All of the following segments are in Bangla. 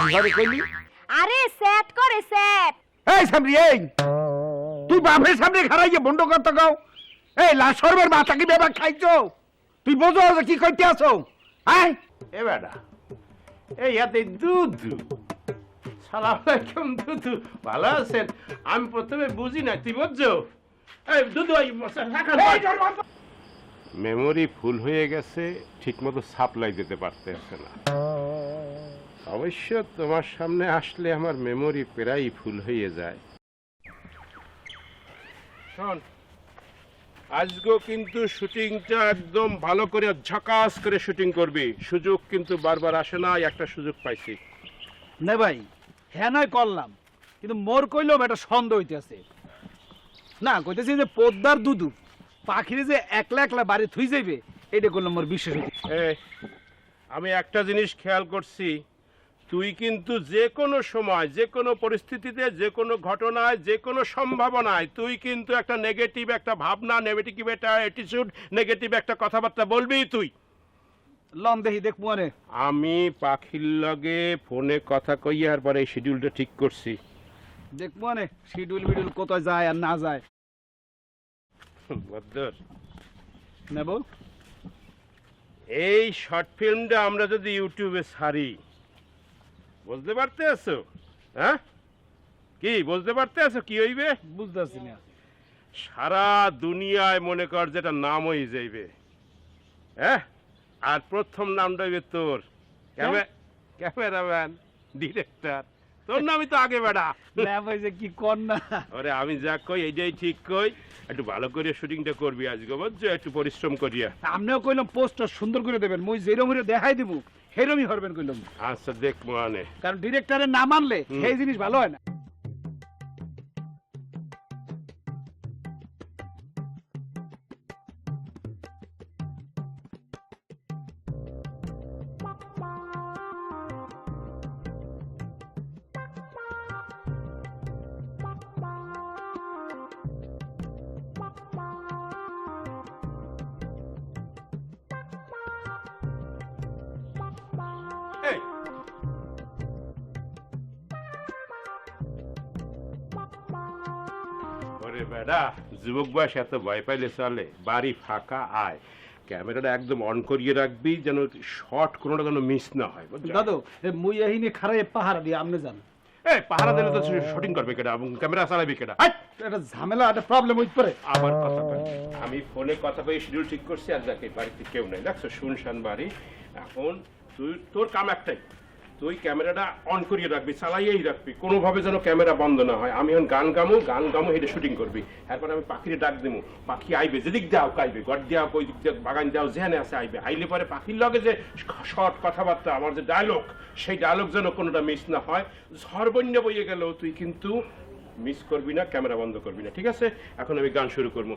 কিভাবে কইলি? আরে সেট করে সেট। এই সামরি এই তুই বাপের সামনে খাড়াইয়ে বন্ধ করতে গাও। এই লাশরবের মাথা কি বেবা খাইছো? তুই বোঝো যে কি কইতে আছো? হ্যাঁ এ বেটা এই হাতে দুধ সালাম আলাইকুম দুধু ভালো আছেন? আমি প্রথমে বুঝি না, তুই বুঝছো? এই দুধু মেমোরি ফুল হয়ে গেছে, ঠিক মতো সাপ্লাই দিতে পারতেছে না। অবশ্য তোমার সামনে আসলে আমার মেমোরি প্রায় ফুল হয়ে যায়। শোন, আজকেও কিন্তু শুটিংটা একদম ভালো করে ঝাকাস করে শুটিং করবি। সুযোগ কিন্তু বারবার আসে না, একটা সুযোগ পাইছি। না ভাই, হ্যাঁ নয় করলাম, কিন্তু মোর কইলেও একটা সন্দেহ হইতেছে। না কইতেছি যে পদ্মার দুধু পাখিরে যে একলা একলা বাড়ি থুই যাইবে, এটা করলাম মোর বিশ্বাস হইতেছে। আমি একটা জিনিস খেয়াল করছি, তুই কিন্তু যে কোনো সময়, যে কোনো পরিস্থিতিতে, যে কোনো ঘটনায়, যে কোনো সম্ভাবনায় তুই কিন্তু একটা নেগেটিভ একটা ভাবনা, নেগেটিভ একটা অ্যাটিটিউড, নেগেটিভ একটা কথাবার্তা বলবি তুই। লন দেখি দেখ মনে আমি পাখির লগে ফোনে কথা কইয়ার পরে এই শিডিউলটা ঠিক করছি। দেখ মনে শিডিউল মিডিউল কোথায় যায় আর না যায়। বদ্দর, নেব এই শর্ট ফিল্মটা আমরা যদি ইউটিউবে ছাড়ি, বুঝতে পারতে আছো? হ্যাঁ, কি বুঝতে পারতে আছো কি হইবে? বুঝতেছি না। সারা দুনিয়ায় মনে কর যেটা নাম হয়ে যাইবে। হ্যাঁ, আর প্রথম নামটা হইবে তোর। ক্যামেরাম্যান, ডিরেক্টর, তোর নামই তো আগে বেড়া। কি কর না? ওরে আমি যা কই এইটাই ঠিক কই। একটু ভালো করে শুটিংটা করবি আজকে, বুঝছো? একটু পরিশ্রম করিয়া। আপনিও কইলাম পোস্টার সুন্দর করে দেবেন, মুই যেরকম দেখাই দিব সেরকমই হরবেন কইলাম। আচ্ছা দেখ মানে, কারণ ডিরেক্টরের না মানলে সেই জিনিস ভালো হয় না। এই ওরে বেড়া, যুবক বয়স এত ভয় পাইলে চলে? বাড়ি ফাঁকা, আয়। ক্যামেরাটা একদম অন করিয়ে রাখবি, যেন শর্ট কোনোটা যেন মিস না হয়। দাদু মুই এহিনে খারাই পাহারা দিয়ে আপনি জান। এই পাহারা দিলে তো শুটিং করবে কেডা এবং ক্যামেরা চালাবি কেডা? একটা ঝামেলা, একটা প্রবলেম হইতে পারে। আবার কথা বল। আমি ফোনে কথা বলে শিডিউল ঠিক করছি, আর যাকে বাড়িতে কেউ নাই, দেখছো শুনশান বাড়ি। এখন তুই তোর কাম একটাই, তুই ক্যামেরাটা অন করিয়ে রাখবি, চালাইয়েই রাখবি, কোনোভাবে যেন ক্যামেরা বন্ধ না হয়। আমি এখন গান গামো হেঁটে শুটিং করবি। এরপর আমি পাখিরে ডাক দেবো, পাখি আইবে, যেদিক দেওয়া আইবে, গড় দেওয়া ওই দিক দিয়ে, বাগান দেওয়া যেখানে আছে আইবে। আইলে পরে পাখির লগে যে শর্ট কথাবার্তা, আমার যে ডায়লগ, সেই ডায়লগ যেন কোনোটা মিস না হয়। ঝড়বন্য বইয়ে গেল, তুই কিন্তু মিস করবি না, ক্যামেরা বন্ধ করবি না, ঠিক আছে? এখন আমি গান শুরু করবো।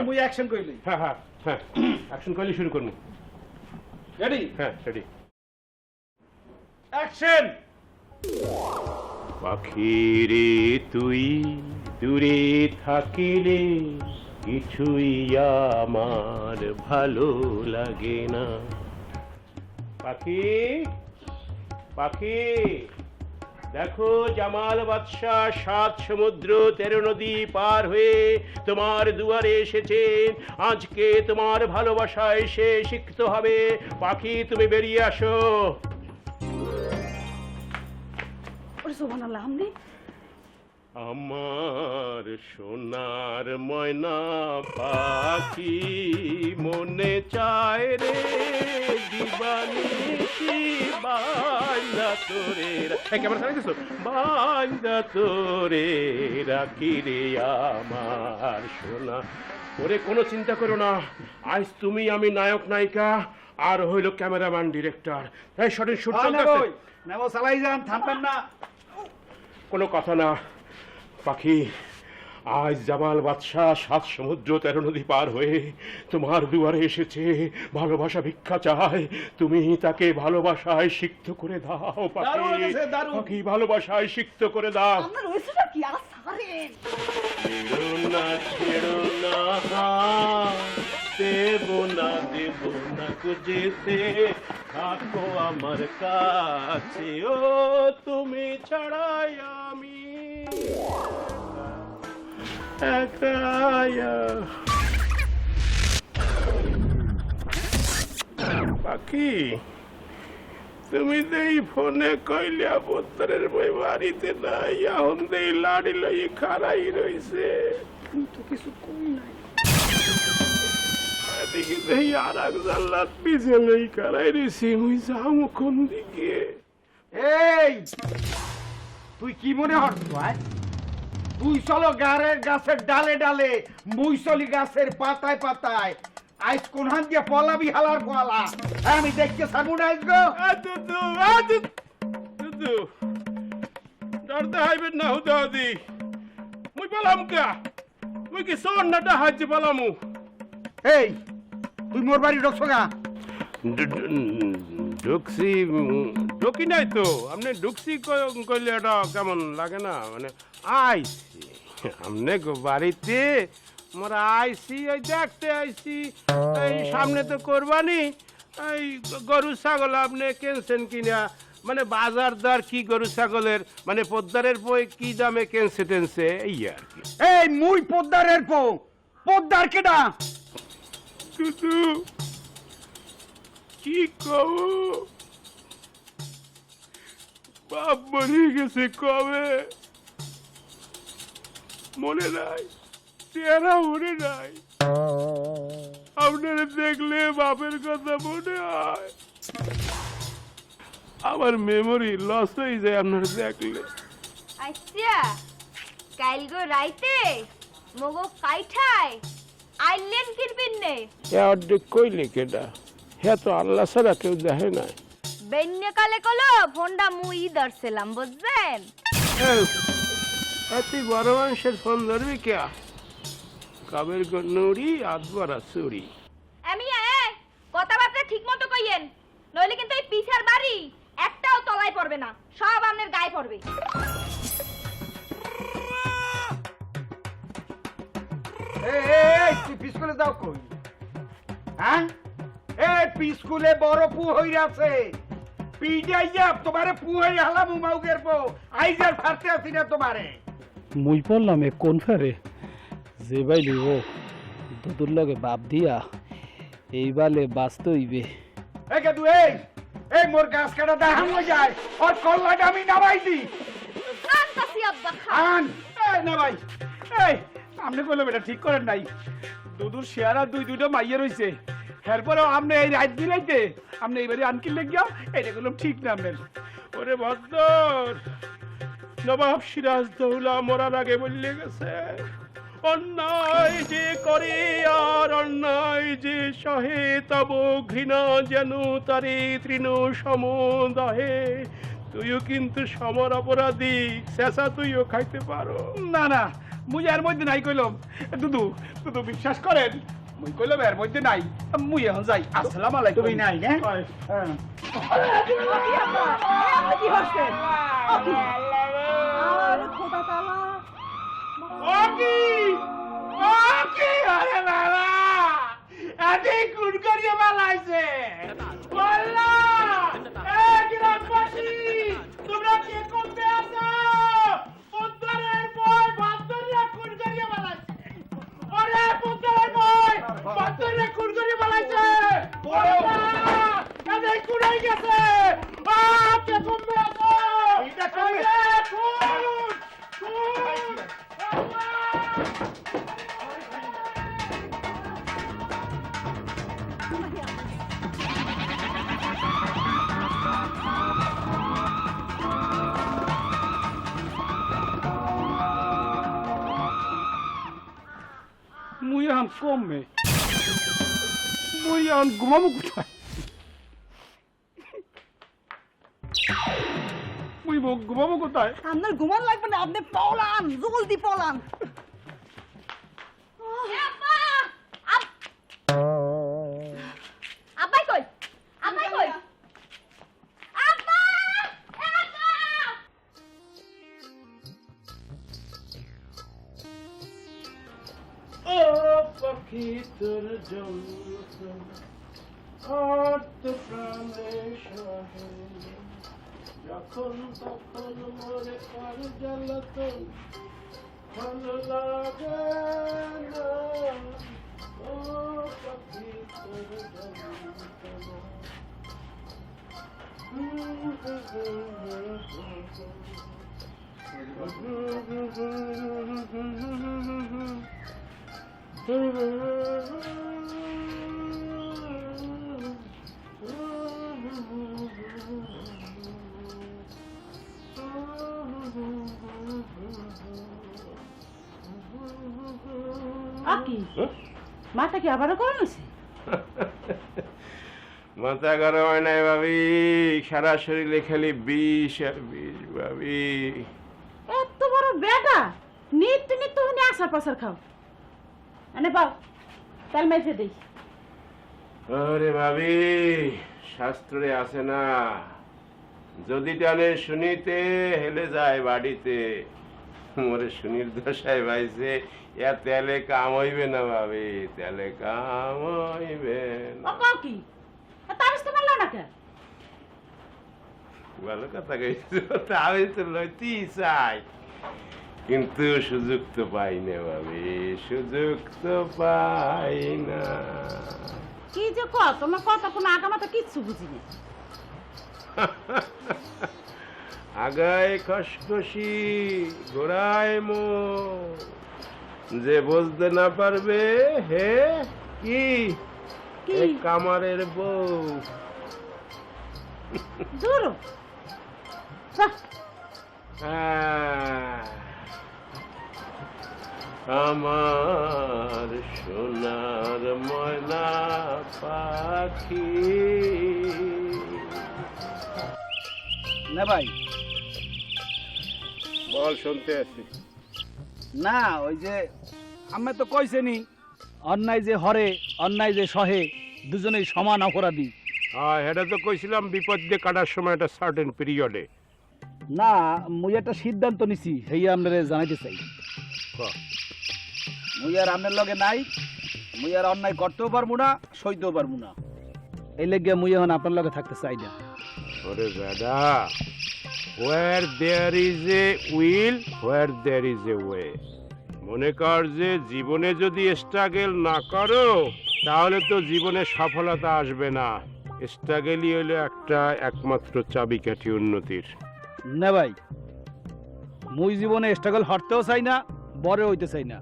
মুই অ্যাকশন কইলি। হ্যাঁ হ্যাঁ হ্যাঁ, অ্যাকশন করলে শুরু করবো। রেডি? হ্যাঁ রেডি। অ্যাকশন। পাখিরে তুই দূরে থাকিলে কিছুই আমার ভালো লাগে না। পাখি, পাখি, দেখো জামাল বাদশাহ 7 সমুদ্র 13 নদী পার হয়ে তোমার দুয়ারে এসেছেন। আজকে তোমার ভালোবাসায় সে শিখতে হবে। পাখি, তুমি বেরিয়ে আসো। আমার সোনার ময়না পাখি মনে চায় রে দিবানিশি বান্দা তোরে, কেমন শুনেছো? বান্দা তোরে রাখি রে আমার সোনা। ওরে কোনো চিন্তা করো না, আজ তুমি আমি নায়ক নায়িকা, আর হইল ক্যামেরাম্যান ডিরেক্টর। এই শটের শুট চলতেছে। নেবো, চালাই যান, থামবেন না। কোনো কথা না পাখি, আজ জামাল বাদশাহ 7 সমুদ্র 13 নদী পার হয়ে তোমার দুয়ারে এসেছে, ভালোবাসা ভিক্ষা চায়। তুমি তাকে ভালোবাসায় সিক্ত করে দাও পাখি, পাখি ভালোবাসায় সিক্ত করে দাও। ছেড়ো না ছেড়ো না, দেব না গো যেতে, থাকো আমার কাছে ও তুমি ছাড়াই আমি একাইয়া। পাখি তুমি তো এই ফোনে কইলে পুত্রের বই বাড়িতে নাই, এখন দেই লাড়ি লই খারাই রইছে, কিন্তু কিছু কম নাই। এদিকে দেই আর এক জাল্লাত পিছে লই খারাই রইছি, মুই যাও কোন দিকে? এই তুই কি মনে হস ভাই? তুই চলো গাছের ডালে ডালে, মুই চলি গাছের পাতায় পাতায়। আজ কোন হান দিয়ে পলাবি হালার পলা, আমি দেখতে সামুন আইস গো। দুদু ডরতে হাইবেন না হুদাদি, মুই বলাম কা, মুই কি সোন না ডাহাজ বলামু? এই তুই মোর বাড়ি ঢুকছো গা? ঢুকছি ঢুকি নাই তো, আপনি ঢুকছি কইলে এটা কেমন লাগে না? মানে আইছি আপনি বাড়িতে, মোরা আইছি ওই দেখতে আইছি, এই সামনে তো কোরবানি, এই গরু ছাগল আপনি কিনছেন কিনা, মানে বাজার দর কি গরু ছাগলের, মানে পোদ্দারের বই কি দামে কিনছে টেনছে এই আর কি। এই মুই পোদ্দারের পোদ্দার কেডা? দুদু কি কও, বাপ মরে গেছে কবে, মনে নাই, চেহারা মনে নাই, আপনারা দেখলে বাপের কথা মনে হয়, আমার মেমোরি লস হয়ে যায় আপনারা দেখলে। আচ্ছা কাইল গো রাইতে মগো কাইঠায় আইলেন কিরবিন নে অর্ধেক কইলে কেডা, হ্যাঁ তো আল্লাহ ছাড়া কেউ দেখে নাই। বেন্যে কালে কলো ফোনটা মুই ধরছিলাম বুঝছেন? তুই বড় মানুষের ফোন ধরবি কে? কাবের নুড়ি আদবারা চুরি। আমি কথাবার্তা ঠিক মতো কইয়েন, নইলে কিন্তু এই পিছার বাড়ি একটাও তলায় পড়বে না, সব আপনার গায়ে পড়বে। এই তুই পিস্কুলে যাও কই? হ্যাঁ এই স্কুলে বড় পু হইরা আছে, পিজাইয়া তোমারে পু হই হালাম মাউগের পো আইজার ফারতে আছি না তোমারে। মুই পড়লাম এ কোন ফেরে যে বাইলি ও দুদুর লগে বাপ দিয়া এই বালে বাঁচতে হইবে। এই কেদু এই মোর গাছ কাটা দেখান হয়ে যায়, ওর কল্লাটা আমি নামাই দি। আনতাছি আব্বা খা। আন এই না ভাই, এই আপনি কইলাম এটা ঠিক করেন নাই, দুদুর শেয়ার আর দুইটা মাইয়া রইছে, এরপরেও আপনি এই রাত দিলাইতে আপনি এইবারে আনকিল লেগিয়া এটা করলাম ঠিক না আপনার। ওরে ভদ্দর, নবাব সিরাজ দৌলা মরার আগে বললে গেছে, অন্যায় যে করে আর অন্যায় যে সহে তব ঘৃণা যেন তারে তৃণ সমদাহে। তুইও কিন্তু সমর অপরাধী, শেষা তুইও খাইতে পারো। না না মুই এর মধ্যে নাই কইলাম, দুদু দুদু বিশ্বাস করেন, মুই কইলাম এর মধ্যে নাই, মুই এখন যাই। আসসালামু আলাইকুম। তুমি নাই না? হ্যাঁ। কি হচ্ছে? ওকি ওকি আরে বাবা আদি গুড করিয়ে বালাইছে বল্লা এ গ্রামবাসী তোমরা কে করতে আছো? পুত্রের বই বান্দরিয়া গুড করিয়ে বালাইছে, ওরে পুত্রের বই বান্দরিয়া গুড করিয়ে বালাইছে বল্লা আদি কুড়াই গেছে। আ কে করতে আছো? এটা কই? মুই এখন কমবে, মুই এখন ঘুমাবো কোথায়? মুই ঘুমাবো কোথায়? আপনার ঘুমান লাগবে না, আপনি পলান, জলদি পলান। আব্বাই কই? আব্বাই কই? আব্বা! আব্বা! ও পাখি তোর জন্য আর্ত প্রাণে সহে যখন তখন মরে কার জ্বালাতন ভালো লাগে না ও পাখি তোর যন্ত্রণা। আকি মাথা কি আবারও গরম হয়েছে? মাথা গরম হয় নাই ভাবি, সারা শরীরে খালি বিষ আর বিষ ভাবি। এত বড় বেটা নিত্য নিত্য হনে আসার পাসার খাও এনে পাও তেল মেখে দেই। আরে ভাবি, শাস্ত্রে আছে না, যদি টানে শুনিতে হেলে যায় বাড়িতে। মোরে শুনির দশায় ভাইছে, ইয়া তেলে কাম হইবে না ভাবি, তেলে কাম হইবে ও না। কও কি তারিস তো পারলো না কে? ভালো কথা কইছো, আমি তো লইতেই চাই, কিন্তু সুযোগ তো পাই না ভাবি, সুযোগ তো পাই না। কি যে ক তোমার কথা কোনো আগামাতা কিচ্ছু বুঝিনি। আগায় খসখসি গোড়ায় মো, যে বুঝতে না পারবে হে কি কি? এই কামারের বউ। দূর আমার সোনার ময়না পাখি। না ভাই, বল, শুনতে আছি। না ওই যে আমি তো কইছেনি অন্যায় যে হরে অন্যায় যে সহে দুজনেই সমান অপরাধী। হ্যাঁ, এটা তো কইছিলাম বিপদ দিয়ে কাটার সময় একটা সার্টেন পিরিয়ডে। না মুই একটা সিদ্ধান্ত নিছি, সেই আপনারে জানাইতে চাই। মুই আর আপনার লগে নাই, মুই আর অন্যায় করতেও পারবো না, সইতেও পারবো না। এই লেগে মুই এখন আপনার লগে থাকতে চাই না। ওরে দাদা, where there is a will, where there is a way. মনে কর যে জীবনে যদি স্ট্রাগল না করো তাহলে তো জীবনে সফলতা আসবে না। স্ট্রাগলই হলো একটা একমাত্র চাবিকাঠি উন্নতির। না ভাই, মুই জীবনে স্ট্রাগল হরতেও চাই না, বড় হইতে চাই না।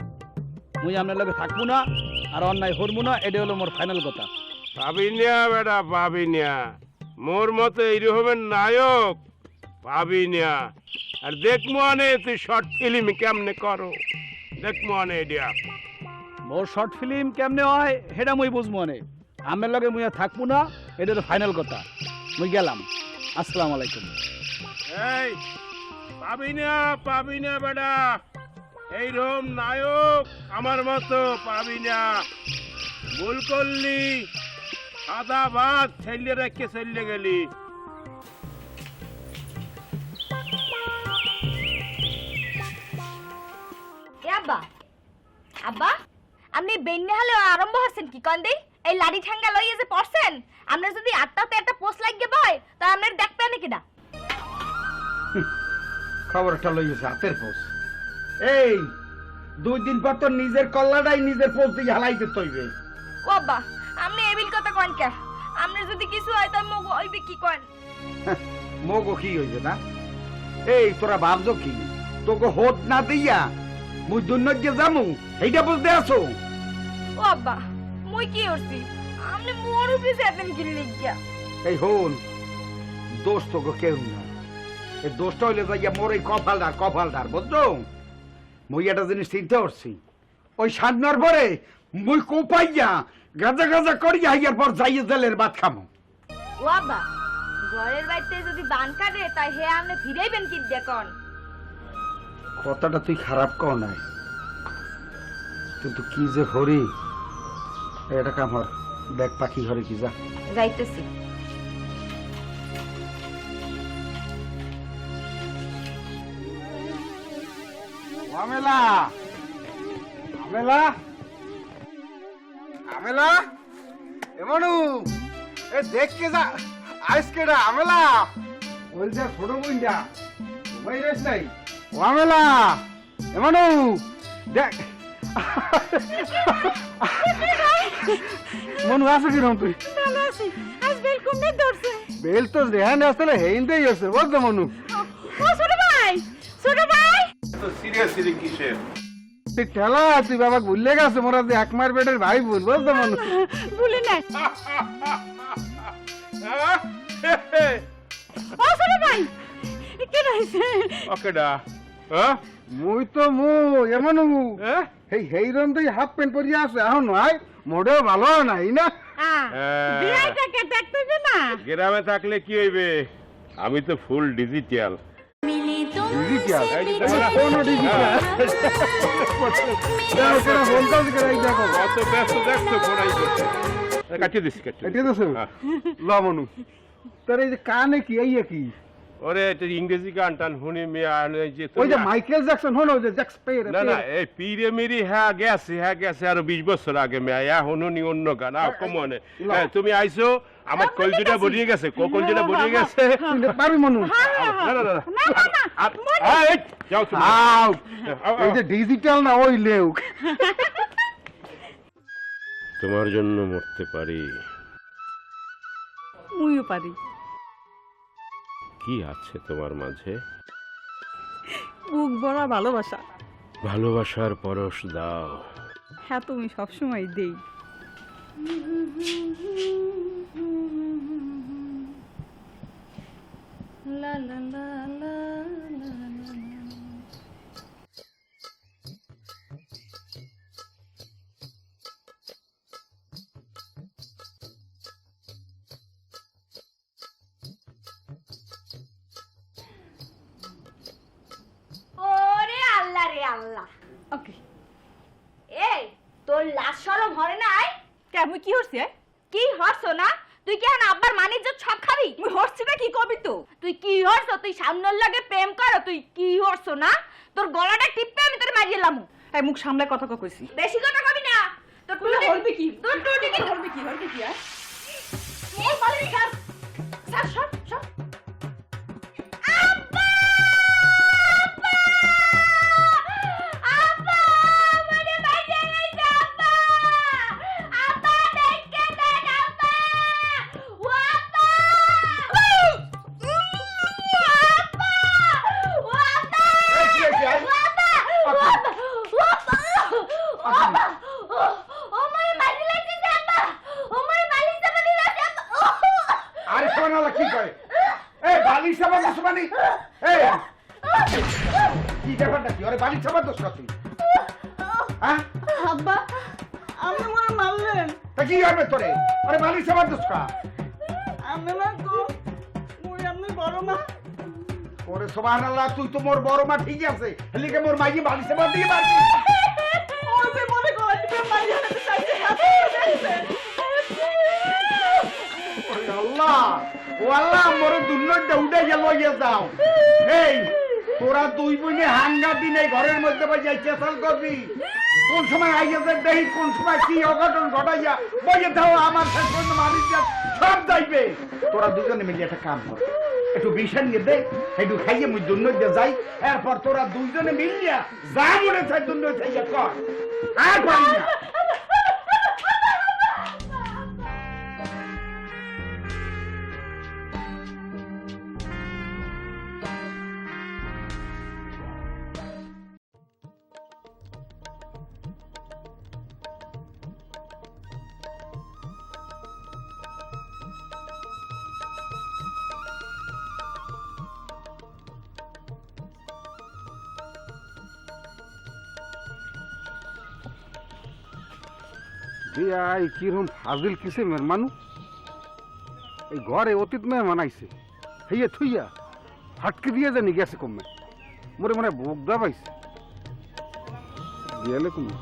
মুই আপনার লগে থাকবো না আর অন্যায় হরবো না, এটা হলো মোর ফাইনাল কথা। পাবি না বেটা, পাবি না। মোর মতো এইরকমের নায়ক পাবি না। আর দেখবো আনে তুই শর্ট ফিল্ম কেমনে করো, দেখবো আনে এডিয়া। মোর শর্ট ফিল্ম কেমনে হয় সেটা মুই বুঝবো না। আপনার লগে মুই আর থাকবো না, এটা হলো ফাইনাল কথা। মুই গেলাম, আসসালামু আলাইকুম। এই পাবি না বেটা, এইরকম নায়ক আমার মতো পাবি না। ভুল করলি, সাদা ভাত ছেলে রেখে চলে গেলি। এ আব্বা, আব্বা আপনি বেন্নে হলে আরম্ভ হচ্ছেন কি কন দেই? এই লাড়ি ঠাঙ্গা লইয়ে যে পড়ছেন, আপনার যদি আটটাতে একটা পোস্ট লাগিয়ে বয় তা আপনার দেখবে নাকি না? খবরটা লইছে হাতের পোষ। এই 2 দিন পর তো নিজের কল্লাটাই নিজের পোষ দিয়ে হালাইতে তৈবে। ও আব্বা, আপনি এবিল কথা কন কে? আপনার যদি কিছু হয় তাই মগ হইবে কি কন? মগো কি হইবে না? এই তোরা ভাবছো কি তোকে হোট না দিয়া মুই দুর্নজ্ঞে যামু এইটা বুঝতে আছো? ও আব্বা, মুই কি করছি? আপনি মোর উপরে যেতেন কি লিখিয়া? এই হল দোষ তোকে কেউ না, এই দোষটা হইলে যাইয়া মোর এই কপালদার বুঝছো? মুই একটা জিনিস চিন্তা করছি, ওই সাধনার পরে মুই কোপাইয়া গাজা গাজা করিয়া হাইয়ার পর যাইয়া জেলের ভাত খামো। ও আব্বা, ঘরের বাড়িতে যদি বান কাটে তাই হে আপনি ফিরাইবেন কি দেখুন? কথাটা তুই খারাপ কও নাই, কিন্তু কি যে হরি এটা কামর দেখ পাখি হরে কি যা যাইতেছি। আমেলা আমেলা আমেলা এমনু এ দেখকে যা আজকে না আমেলা ওই যে ছোট বইন্ডা ওই রেস নাই ও আমেলা এমনও দেখ মনু আছে কিরম তুই ভালো আছি আজ বেল কমনে ধরছে বেল তো রেহান আসলে হেইন্দেই আছে বুঝছো মনু ও ছোট ভাই ছোট ভাই তো সিরিয়াসলি কিসের তুই ঠেলা তুই বাবা ভুলে গেছে মোরা যে এক মার বেটের ভাই বোন বুঝছো মনু ভুলে নাই ও ছোট ভাই কে রইছে ওকেডা হ্যাঁ মুই তো এমনও এই হেইরম তুই হাফ প্যান্ট পরিয়ে আছে এখন নয় মোটেও ভালো নাই না বিয়াইটাকে দেখতে হবে না গ্রামে থাকলে কি হইবে আমি তো ফুল ডিজিটাল ডিজিটাল কোন ডিজিটাল দেখো কত ব্যস্ত দেখছো পড়াই করছে কাটিয়ে দিস কাটিয়ে এটা তো ল মনু তোর এই যে কানে কি এই কি ওরে এটা ইংরেজি গান টান শুনি মিয়া যে ওই যে মাইকেল জ্যাকসন হলো যে জ্যাক্স পের না না এই পিরে মিরি হ্যাঁ গেছে আরো 20 বছর আগে মিয়া এখন উনি অন্য গান কমনে হ্যাঁ তুমি আইছো আমার কলজিটা বড়িয়ে গেছে কলজিটা বড়িয়ে গেছে পারবি মনু না না না এই যাও তুমি আও এই যে ডিজিটাল না ওই লেউক তোমার জন্য মরতে পারি মুইও পারি কি আছে তোমার মাঝে বুক ভরা ভালোবাসা ভালোবাসার পরশ দাও হ্যাঁ তুমি সবসময় দেই লা লা লা লা ওরে আল্লাহ রে আল্লাহ ওকে এই তোর লাজ শরম হরে নাই কেমন কি হচ্ছে কি হরছ না তুই কি এখন আব্বার মানিজ্য সব খাবি মুই হচ্ছে না কি কবি তো তুই কি হরছ তুই সামনের লাগে প্রেম কর তুই কি হরছ না তোর গলাটা টিপতে আমি তোর মারিয়েলাম এই মুখ সামলে কথা কইছি বেশি কথা কবি না তোর টুটি হলবি কি তোর টুটি কি হলবি কি আর এই বলবি কাজ স্যার সর সর আব্বা আব্বা মানে বাইরে যাইছে আব্বা আব্বা দেখকে দেন আব্বা ও আব্বা ও আব্বা আরে কোনালা কি করে এই বালিশ সাবান দুশমানি এই কি ব্যাপারটা কি আরে বালিশ সাবান দোষ তুই হ্যাঁ আব্বা আপনি মনে মারলেন তা কি হবে তোরে আরে বালিশ সাবান দোষ কা আপনি না তো মুই আপনি বড় মা ওরে সুবহানাল্লাহ তুই তো মোর বড় মা ঠিক আছে এলিকে মোর মাইয়ে বালিশ সাবান দিয়ে মারবি ওই যে মনে করে তুমি মারিয়া না চাইছে ওরে আল্লাহ ও আল্লাহ মোর দুনিয়াটা উড়ে গেল ইয়ে যাও এই তোরা দুই বোনে হাঙ্গা দিনে ঘরের মধ্যে বসে চেষ্টা করবি কোন সময় আইয়াদের দেহি কোন সময় কি অঘটন ঘটাইয়া বইয়ে দাও আমার শেষ পর্যন্ত মারিস সব যাইবে তোরা দুজনে মিলে একটা কাম কর একটু বিষয় নিয়ে দে একটু খাইয়ে মুই দুনিয়া যাই এরপর তোরা দুইজনে মিলিয়া যা মনে চাই দুনিয়া চাইয়া কর আর পারি না এই কিরম ফাজিল কিসে মেহমানু এই ঘরে অতীত মেহমান আইছে হইয়া থুইয়া ফাটকে দিয়ে জানি গেছে কমে মোরে মনে বোগদা পাইছে গেলে তুমি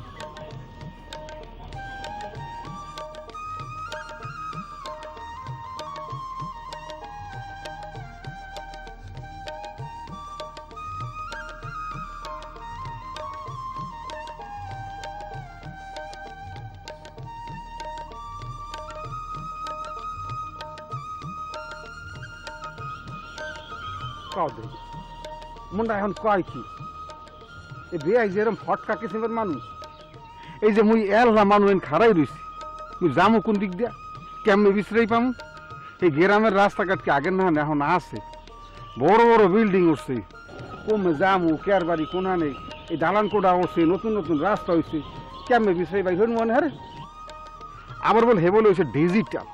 কদে মনটা এখন কয় কি এ বেআই যে এরম ফটকা কিসিমের মানুষ এই যে মুই এলরা মানুষ খাড়াই রইছি মুই যামু কোন দিক দিয়া কেমনে বিশ্রাই পামু এই গ্রামের রাস্তাঘাট কি আগের না এখন আছে বড় বড় বিল্ডিং উঠছে কমে যামু কেয়ার বাড়ি কোনা নেই এই দালান কোটা উঠছে নতুন নতুন রাস্তা হয়েছে কেমনে বিশ্রাই পাই হইন মনে হারে আবার বল হে বলে হয়েছে ডিজিটাল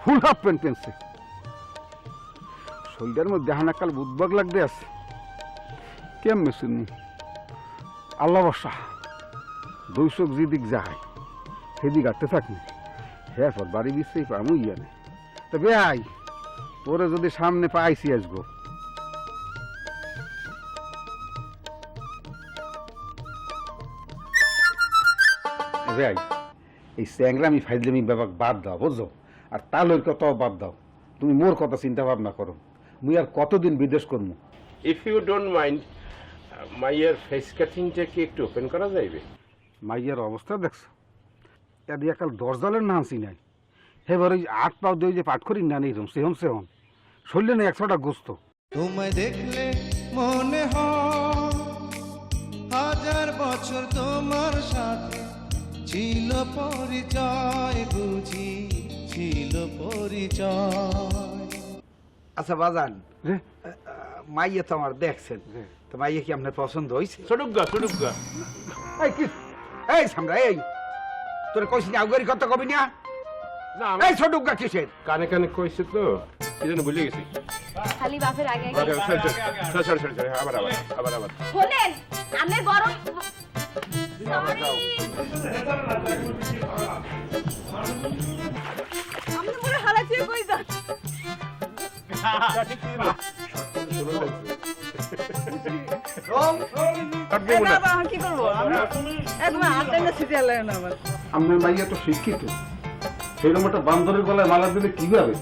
ফুল হাফ প্যান্ট পেনছে শরীরের মধ্যে হানাকাল বুধবাগ লাগতে আছে কেমনে শুনি আল্লাহ বর্ষা দুই চোখ যেদিক যায় সেদিক আটতে থাকি হ্যাঁ পর বাড়ি বিশ্রাই পামু ইয়ানে তবে আই তোরে যদি সামনে পাইছি আসবো ভাই এই স্যাংরামি ফাইজলামি ব্যাপার বাদ দাও বুঝছো আর তালের কথাও বাদ দাও তুমি মোর কথা চিন্তা ভাবনা করো মুই আর কতদিন বিদেশ করবো ইফ ইউ ডোন্ট মাইন্ড মাইয়ের ফেস কাটিংটা কি একটু ওপেন করা যাইবে? মাইয়ের অবস্থা দেখছো এদি একাল দরজালের নামছি নাই এবার ওই 8 পাও দিয়ে যে পাঠ করি না নেই সেহন সেহন শরীরে নেই 100টা গোস্ত তোমায় দেখলে মনে হয় হাজার বছর তোমার সাথে ছিল পরিচয়, বুঝি ছিল পরিচয়। আচ্ছা বাজান রে মাইয়ে তো আমার দেখছেন তো মাইয়ে কি আপনার পছন্দ হয়েছে? সডুগা সডুগা এই কি এই সামরা এই তোর কইছি না আউগারি কথা কবি না না এই ছোটুকা কিসের কানে কানে কইছে তো কি যেন ভুলে গেছি। খালি বাপের আগে আগে সরি আবার আবার আবার আবার শোনেন আমি গরম সরি আমি মনে হারাচ্ছি কই যান কি করবো একবার হাতে সিরিয়াল না আমার আপনার মাইয়া তো শিক্ষিত সেরকম একটা বান্দরের গলায় মালা দিলে কিভাবে